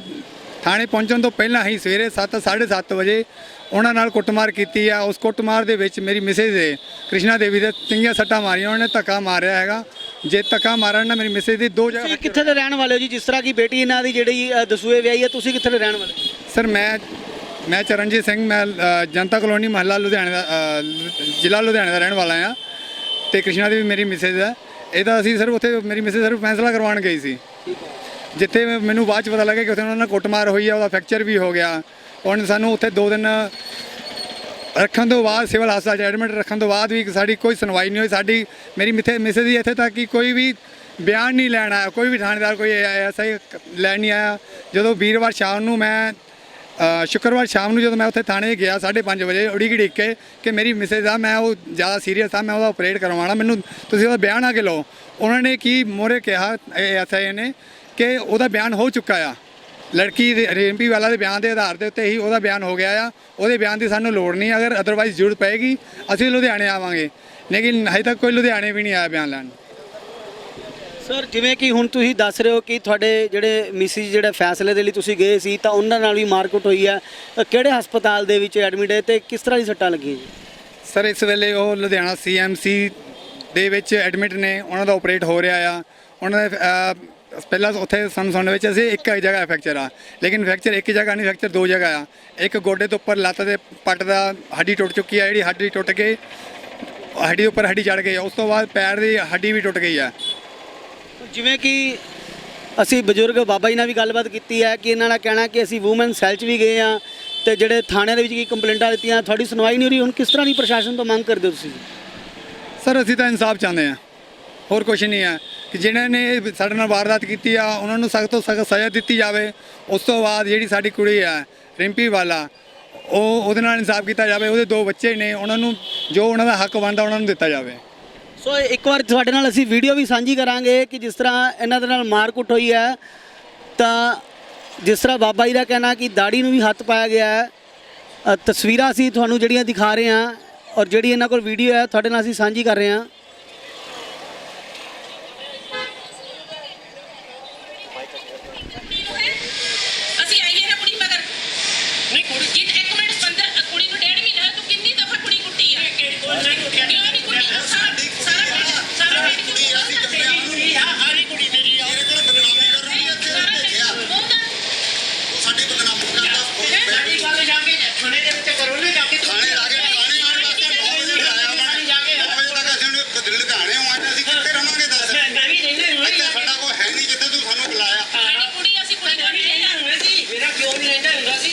Speaker 6: ਥਾਣੇ ਪਹੁੰਚਣ ਤੋਂ ਪਹਿਲਾਂ ਹੀ ਸਵੇਰੇ 7-7:30 ਵਜੇ ਉਹਨਾਂ ਨਾਲ ਕੁੱਟਮਾਰ ਕੀਤੀ ਆ। ਉਸ ਕੁੱਟਮਾਰ ਦੇ ਵਿੱਚ ਮੇਰੀ ਮਿਸੇਜ ਦੇ ਕ੍ਰਿਸ਼ਨਾ ਦੇਵੀ ਦੇ ਚੰਗੀਆਂ ਸੱਟਾਂ ਮਾਰੀਆਂ। ਉਹਨਾਂ ਨੇ ਧੱਕਾ ਮਾਰਿਆ ਹੈਗਾ। ਜੇ ਧੱਕਾ ਮਾਰਨ ਨਾਲ ਮੇਰੀ ਮਿਸੇਜ ਦੀ 2 ਜਗ੍ਹਾ।
Speaker 5: ਤੁਸੀਂ ਕਿੱਥੇ ਦੇ ਰਹਿਣ ਵਾਲੇ ਹੋ ਜੀ? ਜਿਸ ਤਰ੍ਹਾਂ ਕਿ ਬੇਟੀ ਇਹਨਾਂ ਦੀ ਜਿਹੜੀ ਦਸੂਏ ਵਿਆਹੀ ਹੈ, ਤੁਸੀਂ ਕਿੱਥੇ ਦੇ ਰਹਿਣ ਵਾਲੇ?
Speaker 6: ਸਰ ਮੈਂ ਚਰਨਜੀਤ ਸਿੰਘ, ਮੈਂ ਜਨਤਾ ਕਲੋਨੀ ਮਹੱਲਾ ਲੁਧਿਆਣੇ ਦਾ, ਜ਼ਿਲ੍ਹਾ ਲੁਧਿਆਣੇ ਦਾ ਰਹਿਣ ਵਾਲਾ ਆ। ਤੇ ਕ੍ਰਿਸ਼ਨਾ ਦੇਵੀ ਮੇਰੀ ਮਿਸੇਜ ਹੈ। ਇਹਦਾ ਅਸੀਂ ਸਰ ਉੱਥੇ ਮੇਰੀ ਮਿਸੇਜ ਸਰ ਫੈਸਲਾ ਕਰਵਾਉਣ ਗਈ ਸੀ, ਜਿੱਥੇ ਮੈਨੂੰ ਬਾਅਦ 'ਚ ਪਤਾ ਲੱਗਿਆ ਕਿ ਉੱਥੇ ਉਹਨਾਂ ਨਾਲ ਕੁੱਟਮਾਰ ਹੋਈ ਆ, ਉਹਦਾ ਫ੍ਰੈਕਚਰ ਵੀ ਹੋ ਗਿਆ। ਹੁਣ ਸਾਨੂੰ ਉੱਥੇ 2 ਦਿਨ ਰੱਖਣ ਤੋਂ ਬਾਅਦ ਸਿਵਲ ਹਸਪਤਾਲ 'ਚ ਐਡਮਿਟ ਰੱਖਣ ਤੋਂ ਬਾਅਦ ਵੀ ਸਾਡੀ ਕੋਈ ਸੁਣਵਾਈ ਨਹੀਂ ਹੋਈ। ਮੇਰੀ ਮਿਸੇਜ ਦੀ ਇੱਥੇ ਤੱਕ ਕਿ ਕੋਈ ਵੀ ਬਿਆਨ ਨਹੀਂ ਲੈਣ ਆਇਆ, ਕੋਈ ਵੀ ਥਾਣੇਦਾਰ ਕੋਈ ਐਸਾ ਹੀ ਲੈਣ ਨਹੀਂ ਆਇਆ। ਜਦੋਂ ਵੀਰਵਾਰ ਸ਼ਾਮ ਨੂੰ ਸ਼ੁੱਕਰਵਾਰ ਸ਼ਾਮ ਨੂੰ ਜਦੋਂ ਮੈਂ ਉੱਥੇ ਥਾਣੇ ਗਿਆ 5:30 ਵਜੇ ਉਡੀਕ ਕੇ ਕਿ ਮੇਰੀ ਮਿਸੇਜ ਆ, ਮੈਂ ਉਹ ਜ਼ਿਆਦਾ ਸੀਰੀਅਸ ਆ, ਮੈਂ ਉਹਦਾ ਆਪਰੇਟ ਕਰਵਾਉਣਾ, ਮੈਨੂੰ ਤੁਸੀਂ ਉਹਦਾ ਬਿਆਨ ਆ ਕੇ ਲਓ। ਉਹਨਾਂ ਨੇ ਕੀ ਮੋਹਰੇ ਕਿਹਾ ਐਸਆਈ ਨੇ ਕਿ ਉਹਦਾ ਬਿਆਨ ਹੋ ਚੁੱਕਾ ਆ। ਲੜਕੀ ਦੇ ਰਿੰਪੀ ਵਾਲਾ ਦੇ ਬਿਆਨ ਦੇ ਆਧਾਰ ਦੇ ਉੱਤੇ ਹੀ ਉਹਦਾ ਬਿਆਨ ਹੋ ਗਿਆ ਆ। ਉਹਦੇ ਬਿਆਨ ਦੀ ਸਾਨੂੰ ਲੋੜ ਨਹੀਂ, ਅਗਰ ਅਦਰਵਾਈਜ਼ ਜ਼ਰੂਰਤ ਪਏਗੀ ਅਸੀਂ ਲੁਧਿਆਣੇ ਆਵਾਂਗੇ, ਲੇਕਿਨ ਹਜੇ ਤੱਕ ਕੋਈ ਲੁਧਿਆਣੇ ਵੀ ਨਹੀਂ ਆਇਆ ਬਿਆਨ ਲੈਣ।
Speaker 5: ਸਰ ਜਿਵੇਂ ਕਿ ਹੁਣ ਤੁਸੀਂ ਦੱਸ ਰਹੇ ਹੋ ਕਿ ਤੁਹਾਡੇ ਜਿਹੜੇ ਮਿਸਿਸ ਜਿਹੜੇ ਫੈਸਲੇ ਦੇ ਲਈ ਤੁਸੀਂ ਗਏ ਸੀ ਤਾਂ ਉਹਨਾਂ ਨਾਲ ਵੀ ਮਾਰਕੁੱਟ ਹੋਈ ਹੈ, ਕਿਹੜੇ ਹਸਪਤਾਲ ਦੇ ਵਿੱਚ ਐਡਮਿਟ ਹੈ ਤੇ ਕਿਸ ਤਰ੍ਹਾਂ ਦੀ ਸੱਟਾਂ ਲੱਗੀਆਂ ਜੀ?
Speaker 6: ਸਰ ਇਸ ਵੇਲੇ ਉਹ ਲੁਧਿਆਣਾ CMC ਦੇ ਵਿੱਚ ਐਡਮਿਟ ਨੇ, ਉਹਨਾਂ ਦਾ ਆਪਰੇਟ ਹੋ ਰਿਹਾ ਆ। ਉਹਨਾਂ ਦੇ ਪਹਿਲਾਂ ਉੱਥੇ ਸਾਨੂੰ ਸੁਣਨ ਵਿੱਚ ਅਸੀਂ ਇੱਕ ਜਗ੍ਹਾ ਫ੍ਰੈਕਚਰ ਆ, ਲੇਕਿਨ ਫ੍ਰੈਕਚਰ ਇੱਕ ਜਗ੍ਹਾ ਨਹੀਂ, ਫ੍ਰੈਕਚਰ ਦੋ ਜਗ੍ਹਾ ਆ। ਇੱਕ ਗੋਡੇ ਤੋਂ ਉੱਪਰ ਲੱਤ ਦੇ ਪੱਟ ਦਾ ਹੱਡੀ ਟੁੱਟ ਚੁੱਕੀ ਆ, ਜਿਹੜੀ ਹੱਡੀ ਟੁੱਟ ਕੇ ਹੱਡੀ ਉੱਪਰ ਹੱਡੀ ਚੜ ਗਈ ਆ। ਉਸ ਤੋਂ ਬਾਅਦ ਪੈਰ ਦੀ ਹੱਡੀ ਵੀ ਟੁੱਟ ਗਈ ਆ।
Speaker 5: ਜਿਵੇਂ ਕਿ ਅਸੀਂ ਬਜ਼ੁਰਗ ਬਾਬਾ ਜੀ ਨਾਲ ਵੀ ਗੱਲਬਾਤ ਕੀਤੀ ਹੈ ਕਿ ਇਹਨਾਂ ਦਾ ਕਹਿਣਾ ਕਿ ਅਸੀਂ ਵੂਮਨ ਸੈੱਲ 'ਚ ਵੀ ਗਏ ਆ ਤੇ ਜਿਹੜੇ ਥਾਣੇ ਦੇ ਵਿੱਚ ਕੀ ਕੰਪਲੇਂਟਾਂ ਦਿੱਤੀਆਂ, ਤੁਹਾਡੀ ਸੁਣਵਾਈ ਨਹੀਂ ਹੋ ਰਹੀ। ਹੁਣ ਕਿਸ ਤਰ੍ਹਾਂ ਦੀ ਪ੍ਰਸ਼ਾਸਨ ਤੋਂ ਮੰਗ ਕਰਦੇ ਹੋ ਤੁਸੀਂ?
Speaker 6: ਸਰ ਅਸੀਂ ਤਾਂ ਇਨਸਾਫ ਚਾਹੁੰਦੇ ਆ, ਹੋਰ ਕੁਝ ਨਹੀਂ ਹੈ। ਕਿ ਜਿਹਨਾਂ ਨੇ ਸਾਡੇ ਨਾਲ ਵਾਰਦਾਤ ਕੀਤੀ ਆ ਉਹਨਾਂ ਨੂੰ ਸਖਤ ਤੋਂ ਸਖਤ ਸਜ਼ਾ ਦਿੱਤੀ ਜਾਵੇ। ਉਸ ਤੋਂ ਬਾਅਦ ਜਿਹੜੀ ਸਾਡੀ ਕੁੜੀ ਆ ਰਿੰਪੀ ਵਾਲਾ, ਉਹਦੇ ਨਾਲ ਇਨਸਾਫ ਕੀਤਾ ਜਾਵੇ। ਉਹਦੇ ਦੋ ਬੱਚੇ ਨੇ, ਉਹਨਾਂ ਨੂੰ ਜੋ ਉਹਨਾਂ ਦਾ ਹੱਕ ਬਣਦਾ ਉਹਨਾਂ ਨੂੰ ਦਿੱਤਾ ਜਾਵੇ।
Speaker 5: ਸੋ ਇੱਕ ਵਾਰ ਤੁਹਾਡੇ ਨਾਲ ਅਸੀਂ ਵੀਡੀਓ ਵੀ ਸਾਂਝੀ ਕਰਾਂਗੇ ਕਿ ਜਿਸ ਤਰ੍ਹਾਂ ਇਹਨਾਂ ਦੇ ਨਾਲ ਮਾਰਕੁੱਟ ਹੋਈ ਹੈ, ਤਾਂ ਜਿਸ ਤਰ੍ਹਾਂ ਬਾਬਾ ਜੀ ਦਾ ਕਹਿਣਾ ਕਿ ਦਾੜੀ ਨੂੰ ਵੀ ਹੱਥ ਪਾਇਆ ਗਿਆ ਹੈ। ਤਸਵੀਰਾਂ ਅਸੀਂ ਤੁਹਾਨੂੰ ਜਿਹੜੀਆਂ ਦਿਖਾ ਰਹੇ ਹਾਂ ਔਰ ਜਿਹੜੀ ਇਹਨਾਂ ਕੋਲ ਵੀਡੀਓ ਹੈ ਤੁਹਾਡੇ ਨਾਲ ਅਸੀਂ ਸਾਂਝੀ ਕਰ ਰਹੇ ਹਾਂ।
Speaker 3: ਅਸੀਂ ਆਈਏ ਨਾ ਕੁੜੀ ਮਗਰ ਨਹੀਂ ਕੁੜੀ ਕਿ ਇੱਕ ਮਿੰਟ 15 ਕੁੜੀ ਨੂੰ 1.5 ਮਹੀਨਾ ਹੋਇਆ, ਤੂੰ ਕਿੰਨੀ ਦਫਾ ਕੁੜੀ ਕੁੱਟੀ ਆ? ਕਿਉਂ ਨਹੀਂ ਕੁੱਟੀ? ਕਿਉਂ ਨਹੀਂ ਕੁੱਟੀ? ਸਾਰਾ ਪਿੰਡ ਕੁੜੀ ਆ, ਅਸੀਂ ਕੰਪਿਆ ਕੁੜੀ ਆ, ਆਰੀ ਕੁੜੀ ਮੇਰੀ ਆ। ਮੇਰੇ ਕੋਲ ਬਦਨਾਮੀ ਕਰ ਰਹੀ ਹੈ ਤੇ ਦੇਖਿਆ ਉਹ ਸਾਡੀ ਬਦਨਾਮੀ ਕਰਦਾ। ਸਾਡੀ ਗੱਲ ਜਾ ਕੇ ਥਾਣੇ ਦੇ ਵਿੱਚ ਕਰੋ ਨਾ, ਜਾ ਕੇ
Speaker 2: ਥਾਣੇ ਆ ਕੇ ਥਾਣੇ ਆਉਣ ਵਾਸਤੇ 9 ਵਜੇ ਆਇਆ ਮੈਂ,
Speaker 3: ਜਾ ਕੇ
Speaker 2: 9 ਵਜੇ ਤੱਕ ਅਸੀਂ ਉਹਨੂੰ ਲੁਧਿਆਣੇ ਆਉਣਾ, ਅਸੀਂ ਕਿੱਥੇ ਰਵਾਂਗੇ ਦੱਸ?
Speaker 3: ਮੈਂ ਵੀ ਰਹਿਣਾ
Speaker 2: ਇੱਥੇ ਸਾਡਾ ਕੋਈ ਹੈ ਨਹੀਂ ਜਿੱਥੇ ਤੂੰ ਸਾਨੂੰ ਬੁਲਾਇਆ।
Speaker 3: ਸਾਡੀ ਕੁੜੀ ਅਸੀਂ ਕੁੜੀ ਨੂੰ ਨਹੀਂ ਰਹਿਣਾ ਹੁੰਦਾ ਸੀ। ਮੇਰਾ ਪਿਓ ਨਹੀਂ ਰਹਿੰਦਾ ਹੁੰਦਾ ਸੀ।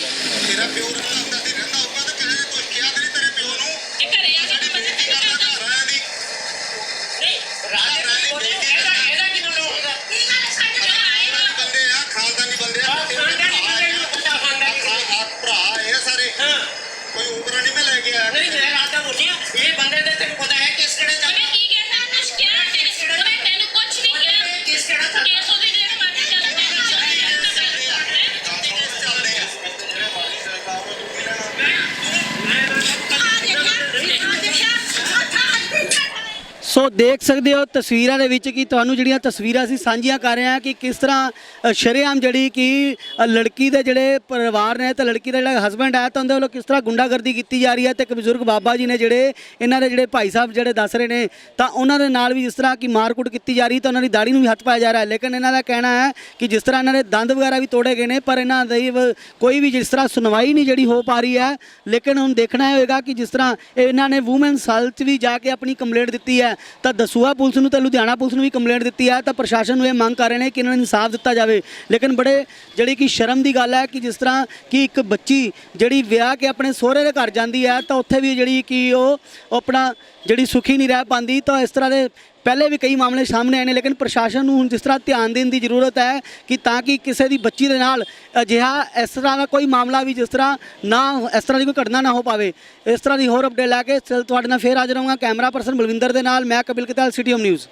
Speaker 2: ਤੇਰਾ ਪਿਓ ਰਹਿੰਦਾ ਹੁੰਦਾ ਸੀ, ਰਹਿੰਦਾ ਹੋਊਗਾ ਤਾਂ ਕਿਸੇ ਨੇ ਕੁਝ ਕਿਹਾ ਤੇਰੇ ਪਿਓ ਨੂੰ?
Speaker 3: ਇਹ ਘਰੇ ਆ ਕੇ ਬੰਦੇ
Speaker 2: ਕੀ ਕਰਦਾ ਘਰ ਆਇਆ ਦੀ?
Speaker 3: ਨਹੀਂ ਇਹਦਾ ਕਿਉਂ ਲੋਕ ਹੁੰਦਾ?
Speaker 2: ਬੰਦੇ ਆ, ਖਾਨਦਾਨੀ ਬੰਦੇ ਆ, ਭਰਾ ਇਹ ਸਾਰੇ। ਕੋਈ ਉਪਰਾ ਨਹੀਂ ਮੈਂ ਲੈ ਕੇ ਆਇਆ।
Speaker 3: ਨਹੀਂ ਮੈਂ ਰਾਤ ਦਾ ਬੋਲਿਆ ਇਹ ਬੰਦੇ ਦੇ ਤੈਨੂੰ ਪਤਾ ਹੈ ਕਿਸ ਕਿਹੜੇ ਚੱਲ ਮੈਂ ਕੀ ਕਹਿਤਾ ਕੁਛ ਕਿਹਾ ਉਹਨੇ ਤੈਨੂੰ ਕੁਛ ਨਹੀਂ ਕਿਹਾ ਕਿਸ ਕਿਹੜਾ ਚੱਲ ਕੇਸ ਉਹਦੀ ਜਿਹੜੇ ਮਰਜ਼ੀ ਚੱਲ
Speaker 5: ਸੋ ਦੇਖ ਸਕਦੇ ਹੋ ਤਸਵੀਰਾਂ ਦੇ ਵਿੱਚ ਕਿ ਤੁਹਾਨੂੰ ਜਿਹੜੀਆਂ ਤਸਵੀਰਾਂ ਅਸੀਂ ਸਾਂਝੀਆਂ ਕਰ ਰਹੇ ਹਾਂ ਕਿ ਕਿਸ ਤਰ੍ਹਾਂ ਸ਼ਰੇਆਮ ਜਿਹੜੀ ਕਿ ਲੜਕੀ ਦੇ ਜਿਹੜੇ ਪਰਿਵਾਰ ਨੇ ਤੇ ਲੜਕੀ ਦਾ ਜਿਹੜਾ ਹਸਬੈਂਡ ਹੈ ਤਾਂ ਉਹਦੇ ਵੱਲੋਂ ਕਿਸ ਤਰ੍ਹਾਂ ਗੁੰਡਾਗਰਦੀ ਕੀਤੀ ਜਾ ਰਹੀ ਹੈ। ਤੇ ਇੱਕ ਬਜ਼ੁਰਗ ਬਾਬਾ ਜੀ ਨੇ ਜਿਹੜੇ ਇਹਨਾਂ ਦੇ ਜਿਹੜੇ ਭਾਈ ਸਾਹਿਬ ਜਿਹੜੇ ਦੱਸ ਰਹੇ ਨੇ ਤਾਂ ਉਹਨਾਂ ਦੇ ਨਾਲ ਵੀ ਜਿਸ ਤਰ੍ਹਾਂ ਕਿ ਮਾਰਕੁੱਟ ਕੀਤੀ ਜਾ ਰਹੀ ਤਾਂ ਉਹਨਾਂ ਦੀ ਦਾੜੀ ਨੂੰ ਵੀ ਹੱਥ ਪਾਇਆ ਜਾ ਰਿਹਾ ਹੈ। ਲੇਕਿਨ ਇਹਨਾਂ ਦਾ ਕਹਿਣਾ ਹੈ ਕਿ ਜਿਸ ਤਰ੍ਹਾਂ ਇਹਨਾਂ ਦੇ ਦੰਦ ਵਗੈਰਾ ਵੀ ਤੋੜੇ ਗਏ ਨੇ ਪਰ ਇਹਨਾਂ ਦੀ ਕੋਈ ਵੀ ਜਿਸ ਤਰ੍ਹਾਂ ਸੁਣਵਾਈ ਨਹੀਂ ਜਿਹੜੀ ਹੋ ਪਾ ਰਹੀ ਹੈ। ਲੇਕਿਨ ਹੁਣ ਦੇਖਣਾ ਹੋਏਗਾ ਕਿ ਜਿਸ ਤਰ੍ਹਾਂ ਇਹਨਾਂ ਨੇ ਵੂਮਨ ਸੈੱਲ 'ਚ ਵੀ ਜਾ ਕੇ ਆਪਣੀ ਕੰਪਲੇਂਟ ਦਿੱਤੀ ਹੈ ਤਾਂ ਦਸੂਹਾ ਪੁਲਿਸ ਨੂੰ ਤੇ ਲੁਧਿਆਣਾ ਪੁਲਿਸ ਨੂੰ ਵੀ ਕੰਪਲੇਂਟ ਦਿੱਤੀ ਹੈ ਤਾਂ ਪ੍ਰਸ਼ਾਸਨ ਨੂੰ ਇਹ ਮੰਗ ਕਰ ਰਹੇ ਨੇ ਕਿ ਇਹਨਾਂ ਨੂੰ ਇਨਸਾਫ ਦਿੱਤਾ ਜਾਵੇ। ਲੇਕਿਨ ਬੜੇ ਜਿਹੜੀ ਕਿ ਸ਼ਰਮ ਦੀ ਗੱਲ ਹੈ ਕਿ ਜਿਸ ਤਰ੍ਹਾਂ ਕਿ ਇੱਕ ਬੱਚੀ ਜਿਹੜੀ ਵਿਆਹ ਕੇ ਆਪਣੇ ਸਹੁਰੇ ਦੇ ਘਰ ਜਾਂਦੀ ਹੈ ਤਾਂ ਉੱਥੇ ਵੀ ਜਿਹੜੀ ਕਿ ਉਹ ਆਪਣਾ ਜਿਹੜੀ ਸੁਖੀ ਨਹੀਂ ਰਹਿ ਪਾਉਂਦੀ। ਤਾਂ ਇਸ ਤਰ੍ਹਾਂ ਦੇ ਪਹਿਲੇ ਵੀ ਕਈ ਮਾਮਲੇ ਸਾਹਮਣੇ ਆਏ ਨੇ। ਲੇਕਿਨ ਪ੍ਰਸ਼ਾਸਨ ਨੂੰ ਹੁਣ ਜਿਸ ਤਰ੍ਹਾਂ ਧਿਆਨ ਦੇਣ ਦੀ ਜ਼ਰੂਰਤ ਹੈ ਕਿ ਤਾਂ ਕਿ ਕਿਸੇ ਦੀ ਬੱਚੀ ਦੇ ਨਾਲ ਅਜਿਹਾ ਇਸ ਤਰ੍ਹਾਂ ਦਾ ਕੋਈ ਮਾਮਲਾ ਵੀ ਜਿਸ ਤਰ੍ਹਾਂ ਨਾ ਇਸ ਤਰ੍ਹਾਂ ਦੀ ਕੋਈ ਘਟਨਾ ਨਾ ਹੋ ਪਾਵੇ। ਇਸ ਤਰ੍ਹਾਂ ਦੀ ਹੋਰ ਅਪਡੇਟ ਲੈ ਕੇ ਤੁਹਾਡੇ ਨਾਲ ਫੇਰ ਹਾਜ਼ਰ ਹੋਵਾਂਗਾ। ਕੈਮਰਾ ਪਰਸਨ ਬਲਵਿੰਦਰ ਦੇ ਨਾਲ ਮੈਂ ਕਪਿਲ ਕਤਲ, ਸਿਟੀ ਹੋਮ ਨਿਊਜ਼।